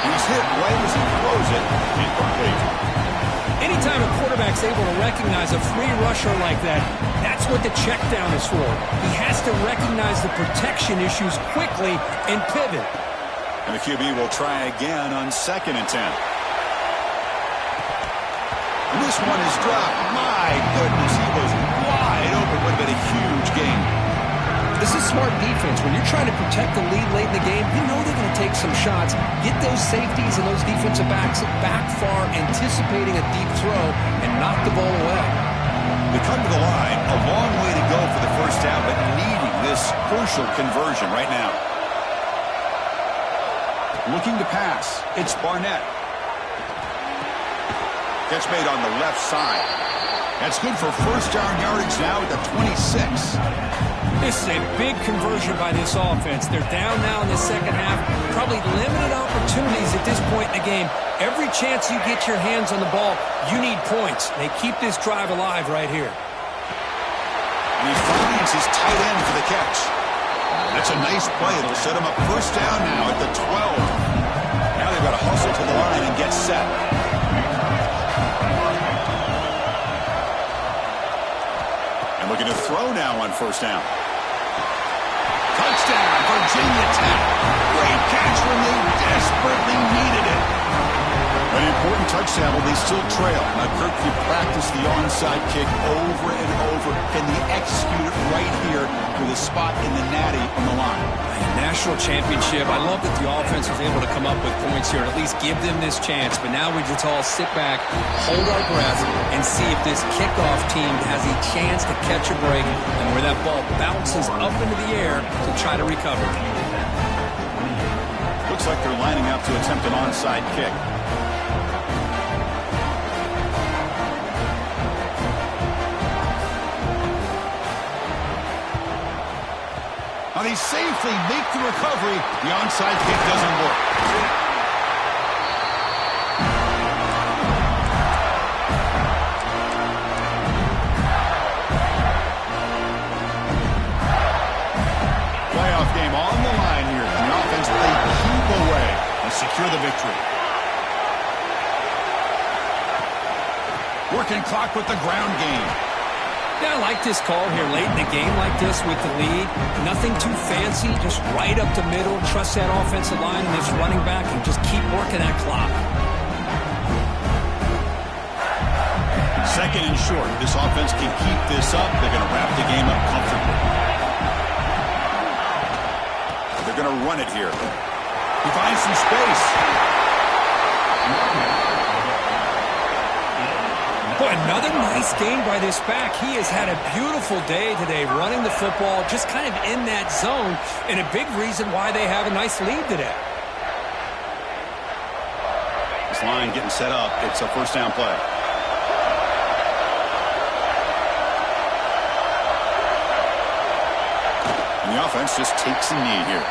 He's hit right as he throws it. Incomplete. Anytime a quarterback's able to recognize a free rusher like that, that's what the check down is for. He has to recognize the protection issues quickly and pivot. And the QB will try again on second and 10. And this one is dropped. My goodness, he was wide open. Would have been a huge gain. The This is smart defense. When you're trying to protect the lead late in the game, you know they're going to take some shots, get those safeties and those defensive backs back far, anticipating a deep throw, and knock the ball away. They come to the line, a long way to go for the first down, but needing this crucial conversion right now. Looking to pass. It's Barnett. Catch made on the left side. That's good for first down yardage now at the 26. This is a big conversion by this offense. They're down now in the second half. Probably limited opportunities at this point in the game. Every chance you get your hands on the ball, you need points. They keep this drive alive right here. And he finds his tight end for the catch. That's a nice play. It'll set him up first down now at the 12. Now they've got to hustle to the line and get set. And looking to throw now on first down. Touchdown, Virginia Tech. Great catch when they desperately needed it. An important touchdown, but they still trail. Now, Kirk, you practice the onside kick over and over. Can they execute it right here with a spot in the natty on the line? National championship. I love that the offense was able to come up with points here and at least give them this chance. But now we just all sit back, hold our breath, and see if this kickoff team has a chance to catch a break and where that ball bounces up into the air to try to recover. Looks like they're lining up to attempt an onside kick. Now they safely make the recovery. The onside kick doesn't work. Playoff game on the line here. And the offense they keep away and secure the victory. Working clock with the ground game. Yeah, I like this call here late in the game like this with the lead. Nothing too fancy, just right up the middle. Trust that offensive line and this running back and just keep working that clock. Second and short. This offense can keep this up. They're going to wrap the game up comfortably. They're going to run it here. He finds some space. Boy, another nice game by this back. He has had a beautiful day today running the football, just kind of in that zone, and a big reason why they have a nice lead today. This line getting set up. It's a first down play. And the offense just takes a knee here.